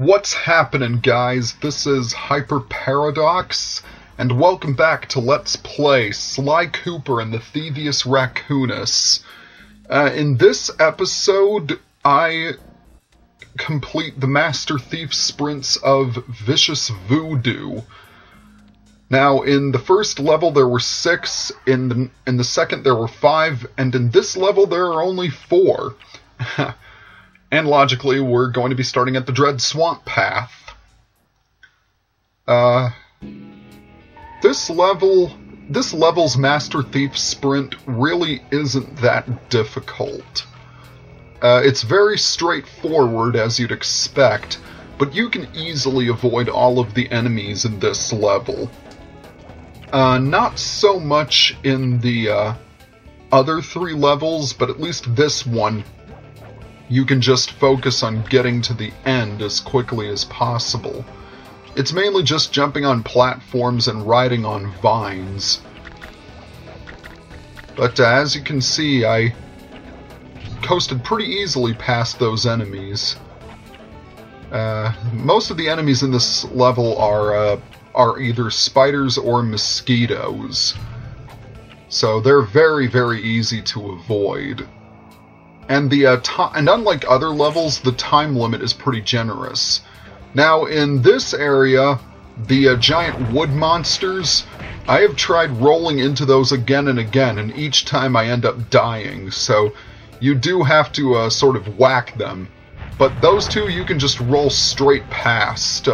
What's happening, guys? This is Hyper Paradox, and welcome back to Let's Play Sly Cooper and the Thievius Raccoonus. In this episode, I complete the Master Thief sprints of Vicious Voodoo. Now, in the first level there were 6, in the second there were 5, and in this level there are only 4. And logically, we're going to be starting at the Dread Swamp Path. This level's Master Thief sprint really isn't that difficult. It's very straightforward, as you'd expect, but you can easily avoid all of the enemies in this level. Not so much in the other 3 levels, but at least this one, you can just focus on getting to the end as quickly as possible. It's mainly just jumping on platforms and riding on vines. But as you can see, I coasted pretty easily past those enemies. Most of the enemies in this level are either spiders or mosquitoes, so they're very, very easy to avoid. And unlike other levels, the time limit is pretty generous. Now, in this area, the giant wood monsters, I have tried rolling into those again and again, and each time I end up dying, so you do have to sort of whack them. But those two you can just roll straight past,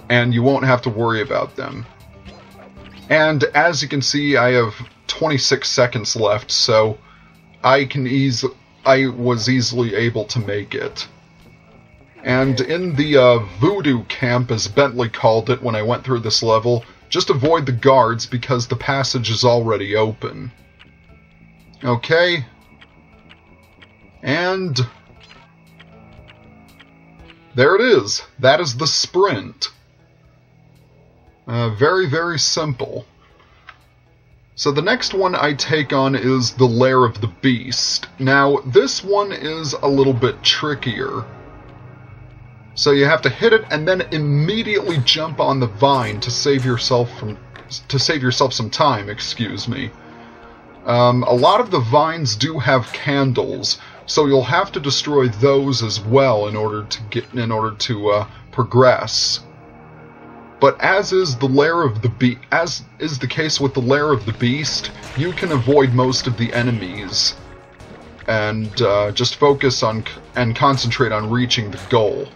and you won't have to worry about them. And as you can see, I have 26 seconds left, so I was easily able to make it. And in the Voodoo camp, as Bentley called it when I went through this level, just avoid the guards because the passage is already open. Okay. And there it is. That is the sprint. Very, very simple. So the next one I take on is the Lair of the Beast. Now, this one is a little bit trickier. So you have to hit it and then immediately jump on the vine to save yourself some time, excuse me. A lot of the vines do have candles, so you'll have to destroy those as well in order to progress. But as is the case with the Lair of the Beast, you can avoid most of the enemies and just focus on and concentrate on reaching the goal.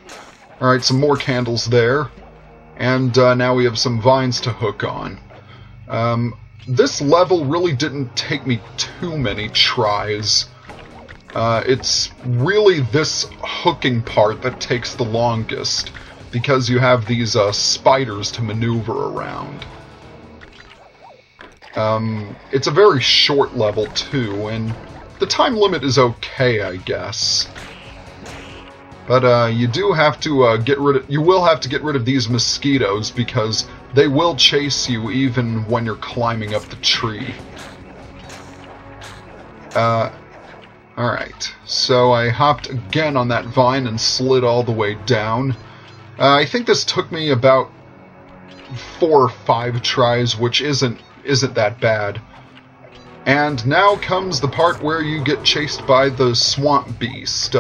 Alright, some more candles there, and now we have some vines to hook on. This level really didn't take me too many tries. It's really this hooking part that takes the longest, because you have these spiders to maneuver around. It's a very short level too, and the time limit is okay, I guess. But you will have to get rid of these mosquitoes because they will chase you even when you're climbing up the tree. Alright, so I hopped again on that vine and slid all the way down. I think this took me about 4 or 5 tries, which isn't that bad. And now comes the part where you get chased by the swamp beast.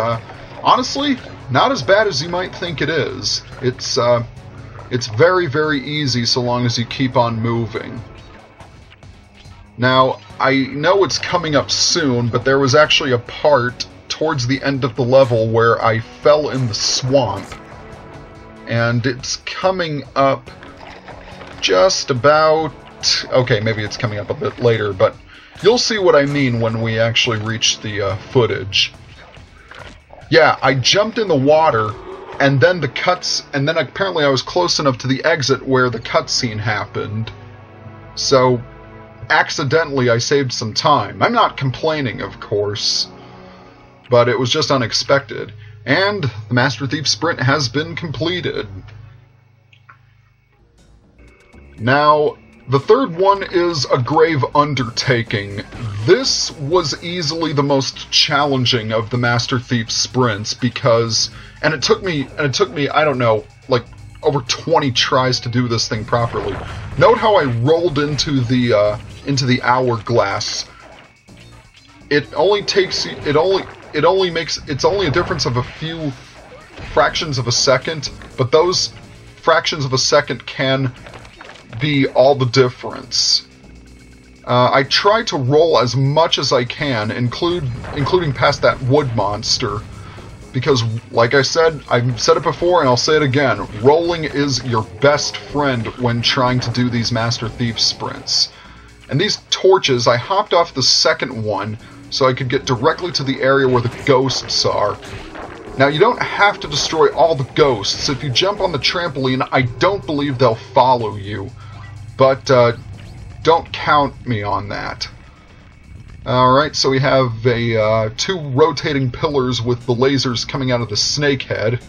Honestly, not as bad as you might think it is. It's very, very easy so long as you keep on moving. Now, I know it's coming up soon, but there was actually a part towards the end of the level where I fell in the swamp. And it's coming up just about... Okay, maybe it's coming up a bit later, but you'll see what I mean when we actually reach the footage. Yeah, I jumped in the water, and then apparently I was close enough to the exit where the cutscene happened. So, accidentally I saved some time. I'm not complaining, of course, but it was just unexpected. And the Master Thief sprint has been completed. Now, the third one is a grave undertaking. this was easily the most challenging of the Master Thief sprints because, and it took me, I don't know, like over 20 tries to do this thing properly. Note how I rolled into the hourglass. It's only a difference of a few fractions of a second, but those fractions of a second can be all the difference. I try to roll as much as I can, including past that wood monster, because, like I said, I've said it before and I'll say it again, rolling is your best friend when trying to do these Master Thief sprints. And these torches, I hopped off the second one so I could get directly to the area where the ghosts are. Now, you don't have to destroy all the ghosts. If you jump on the trampoline, I don't believe they'll follow you. But, don't count me on that. Alright, so we have two rotating pillars with the lasers coming out of the snake head.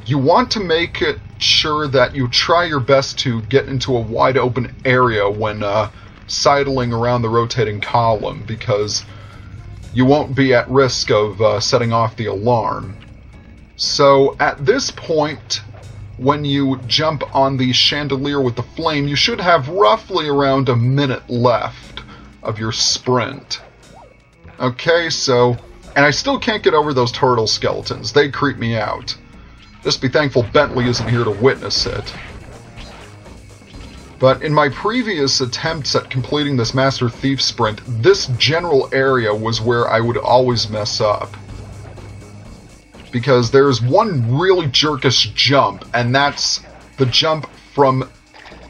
You want to make it sure that you try your best to get into a wide open area when sidling around the rotating column, because you won't be at risk of setting off the alarm. So at this point, when you jump on the chandelier with the flame, you should have roughly around a minute left of your sprint. Okay, so, and I still can't get over those turtle skeletons. They creep me out. Just be thankful Bentley isn't here to witness it. But in my previous attempts at completing this Master Thief sprint, this general area was where I would always mess up. Because there's one really jerkish jump, and that's the jump from,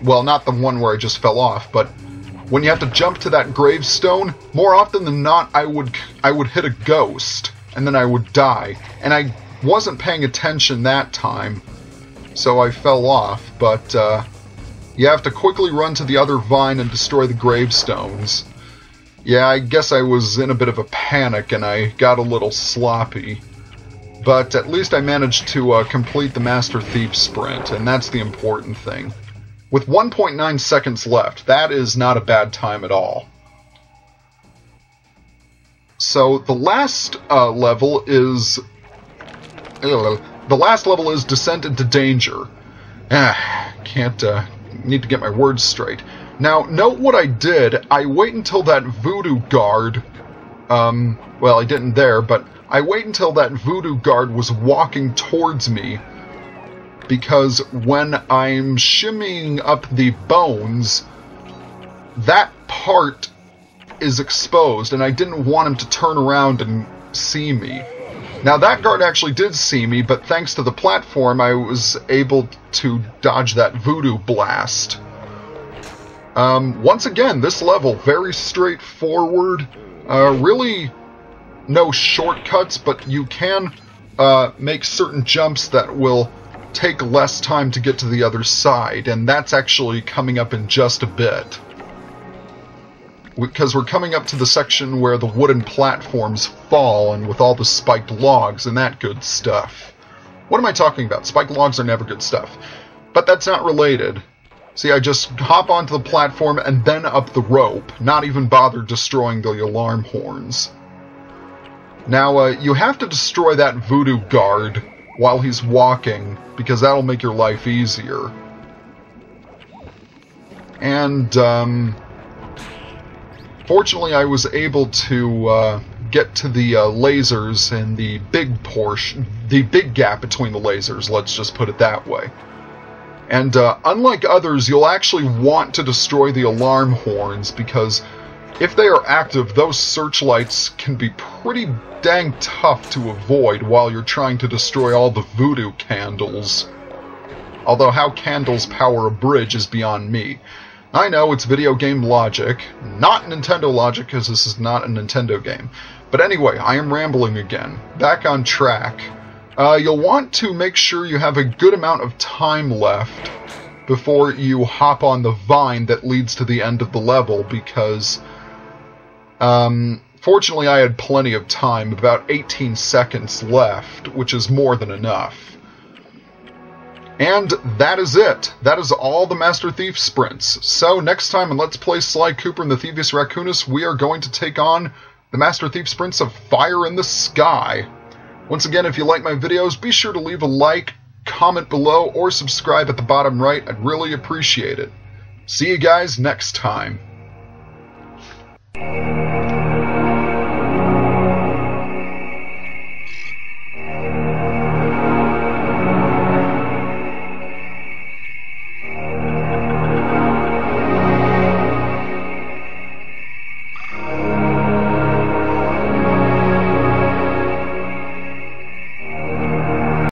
well, not the one where I just fell off, but when you have to jump to that gravestone, more often than not, I would hit a ghost, and then I would die. And I wasn't paying attention that time, so I fell off, but you have to quickly run to the other vine and destroy the gravestones. Yeah, I guess I was in a bit of a panic, and I got a little sloppy. But at least I managed to complete the Master Thief sprint, and that's the important thing. With 1.9 seconds left, that is not a bad time at all. So the last level is Descent into Danger. Need to get my words straight. Now, note what I did. I wait until that voodoo guard, well, I didn't there, but I wait until that voodoo guard was walking towards me, because when I'm shimmying up the bones, that part is exposed, and I didn't want him to turn around and see me. Now, that guard actually did see me, but thanks to the platform, I was able to dodge that voodoo blast. Once again, this level, very straightforward, really no shortcuts, but you can make certain jumps that will take less time to get to the other side, and that's actually coming up in just a bit. Because we're coming up to the section where the wooden platforms fall, and with all the spiked logs and that good stuff. What am I talking about? Spiked logs are never good stuff. But that's not related. See, I just hop onto the platform and then up the rope, not even bother destroying the alarm horns. Now, you have to destroy that voodoo guard while he's walking, because that'll make your life easier. And, fortunately, I was able to get to the lasers in the big portion, the big gap between the lasers, let's just put it that way. And unlike others, you'll actually want to destroy the alarm horns, because if they are active, those searchlights can be pretty dang tough to avoid while you're trying to destroy all the voodoo candles. Although how candles power a bridge is beyond me. I know, it's video game logic, not Nintendo logic, because this is not a Nintendo game. But anyway, I am rambling again. Back on track. You'll want to make sure you have a good amount of time left before you hop on the vine that leads to the end of the level, because fortunately I had plenty of time, about 18 seconds left, which is more than enough. And that is it. That is all the Master Thief sprints. So next time on Let's Play Sly Cooper and the Thievius Raccoonus, we are going to take on the Master Thief sprints of Fire in the Sky. Once again, if you like my videos, be sure to leave a like, comment below, or subscribe at the bottom right. I'd really appreciate it. See you guys next time.